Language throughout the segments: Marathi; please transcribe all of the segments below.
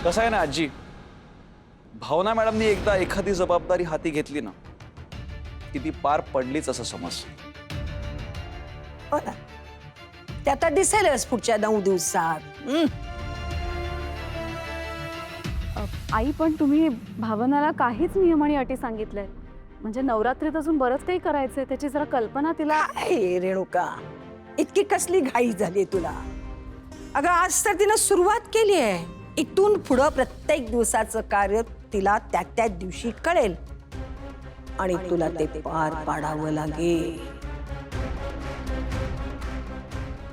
कसं आहे ना आजी, भावना मॅडमनी एकदा एखादी जबाबदारी हाती घेतली ना की ती पार पडलीच असं समज. हो ना, ते आता दिसेलच पुढच्या 9 दिवसात. आई पण तुम्ही भावनाला काहीच नियम आणि अटी सांगितल्या म्हणजे नवरात्रीत अजून बरंच काही करायचंय त्याची जरा कल्पना तिला. काय रेणुका, इतकी कसली घाई झाली तुला? अगं आज तर तिनं सुरुवात केली आहे. इथून पुढं प्रत्येक दिवसाचं कार्य तिला त्या दिवशी कळेल आणि तुला ते पार पाडावं लागेल.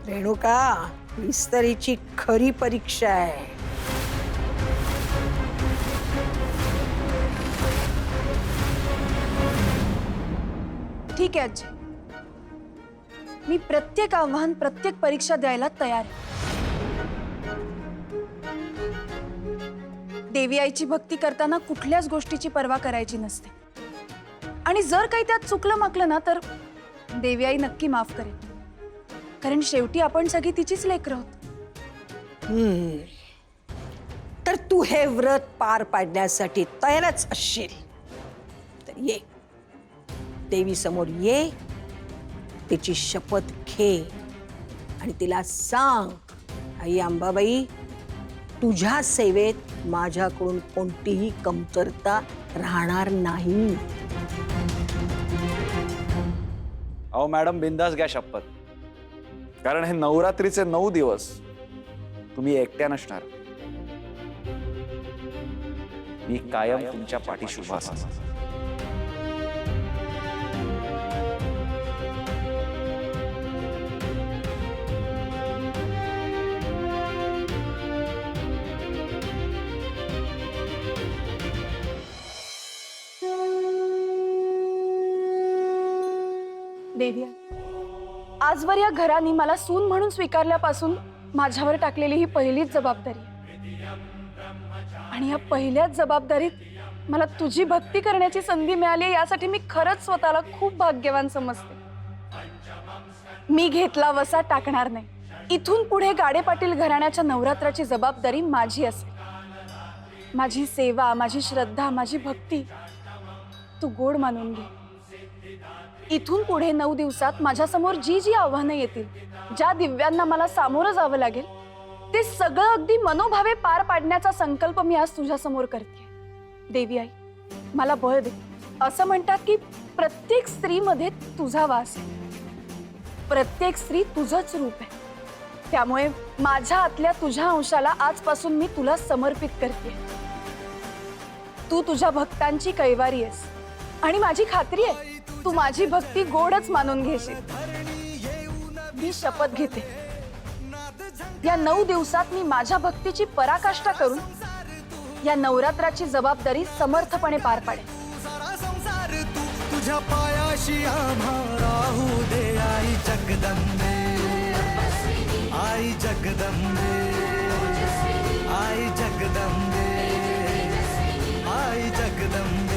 रेणुका, विस्तरीची खरी परीक्षा आहे. ठीक आहे आजी, मी प्रत्येक आव्हान प्रत्येक परीक्षा द्यायला तयार आहे. देवी आईची भक्ती करताना कुठल्याच गोष्टीची पर्वा करायची नसते आणि जर काही त्यात चुकलं माकलं ना तर देवी आई नक्की माफ करेल, कारण शेवटी आपण सगळी तिचीच लेकरं आहोत. तर तू हे व्रत पार पाडण्यासाठी तयारच असशील तर ये, देवी समोर ये, तिची शपथ घे आणि तिला सांग, आई अंबाबाई, तुझ्या सेवेत माझ्याकडून कोणतीही कमतरता राहणार नाही. अहो मॅडम, बिंदास घ्या शपथ, कारण हे नवरात्रीचे 9 दिवस तुम्ही एकट्या नसणार. मी कायम तुमच्या पाठीशी उभा असणार. देवी आई, आजवर या घराने मला सून म्हणून स्वीकारल्यापासून माझ्यावर टाकलेली ही पहिलीच जबाबदारी आहे. आणि या पहिल्याच जबाबदारीत मला तुझी भक्ती करण्याची संधी मिळाली यासाठी मी खरंच स्वतःला खूप भाग्यवान समजते. मी घेतला वसा टाकणार नाही. इथून पुढे गाडे पाटील घराण्याच्या नवरात्राची जबाबदारी माझी असेल. माझी सेवा, माझी श्रद्धा, माझी भक्ती तू गोड मानून घे. इथून पुढे 9 दिवसात माझ्यासमोर जी जी आव्हानं येतील, ज्या दिव्यांना मला सामोरं जावं लागेल, ते सगळं अगदी मनोभावे पार पाडण्याचा संकल्प मी आज तुझ्यासमोर करते. देवी आई, मला बळ दे. असं म्हणतात की प्रत्येक स्त्रीमध्ये तुझा वास आहे, प्रत्येक स्त्री तुझंच रूप आहे. त्यामुळे माझ्या आतल्या तुझ्या अंशाला आजपासून मी तुला समर्पित करते. तू तुझ्या भक्तांची कैवारी आहेस आणि माझी खात्री आहे तू माझी भक्ती गोडच मानून घेशील. मी शपथ घेते, या 9 दिवसात मी माझ्या भक्तीची पराकाष्ठा करून या नवरात्राची जबाबदारी समर्थपणे पार पाडेन. तुझ्या पायाशी आम्हा राहू दे आई जगदंबे, आई जगदंबे, आई जगदंबे, आई जगदंबे.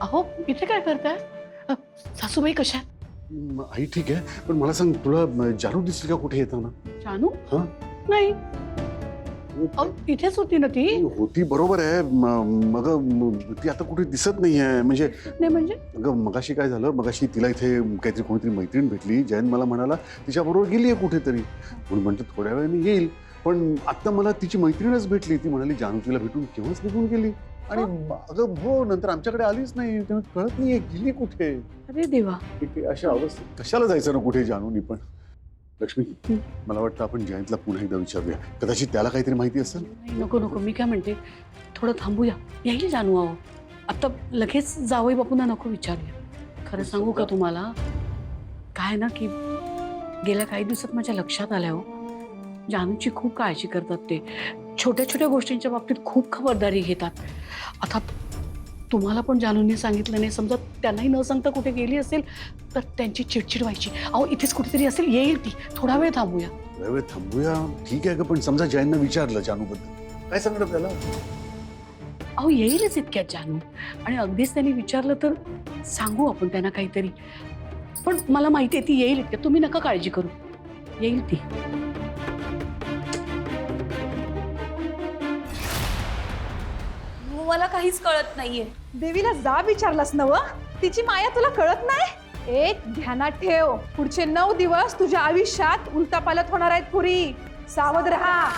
अहो इथे काय करताय? सासूबाई कशा आहेत? आई ठीक आहे, पण मला सांग, तुला जानू दिसली का कुठे येताना? जानू? हा? नाही. अहो इथेच होती ना ती. होती बरोबर आहे, मग ती आता कुठे दिसत नाहीये. म्हणजे नाही म्हणजे? अगं मगाशी काय झालं, मगाशी तिला इथे काहीतरी कोणीतरी मैत्रीण भेटली. जयंत मला म्हणाला तिच्याबरोबर गेली आहे कुठेतरी, म्हणून म्हणतो थोड्या वेळाने येईल. पण आता मला तिची मैत्रीणच भेटली. ती म्हणाली जानू तिला भेटून केव्हाच निघून गेली. आणि अगं हो, नंतर आमच्याकडे आलीच नाही. तेव्हा कळत नाहीये गेली कुठे. अरे देवा. अशा अवस्थेत कशाला जायचं ना कुठे जानूनी पण. लक्ष्मी, मला वाटतं आपण जयंतला पुन्हा एकदा विचारूया, कदाचित त्याला काहीतरी माहिती असेल. नाही, नको नको, मी काय म्हणते, थोडं थांबूया. येईल जानू. अहो आता लगेच जावई बापूंना नको विचारूया. खरं सांगू का तुम्हाला, काय ना की गेल्या काही दिवसात माझ्या लक्षात आल्या हो, जानूची खूप काळजी करतात ते. छोट्या छोट्या गोष्टींच्या बाबतीत खूप खबरदारी घेतात. आता तुम्हाला पण जानूंनी सांगितलं नाही, समजा त्यांनाही न सांगता कुठे गेली असेल तर त्यांची चिडचिड व्हायची. अहो इथेच कुठेतरी असेल, येईल ती. थोडा वेळ थांबूया. वेळ थांबूया ठीक आहे का, पण समजा जयंतनं विचारलं जानूबद्दल, काय सांगणार त्याला? अहो येईलच इतक्यात जानू. आणि अगदीच त्यांनी विचारलं तर सांगू आपण त्यांना काहीतरी. पण मला माहिती आहे ती येईल इतक्यात, तुम्ही नका काळजी करू. येईल ती. मला काहीच कळत नाहीये. देवीला जा विचारलास नव, तिची माया तुला कळत नाही? एक ध्यानात ठेव, पुढचे 9 दिवस तुझ्या आयुष्यात उलटापालट होणार आहेत पुरी. सावध रहा.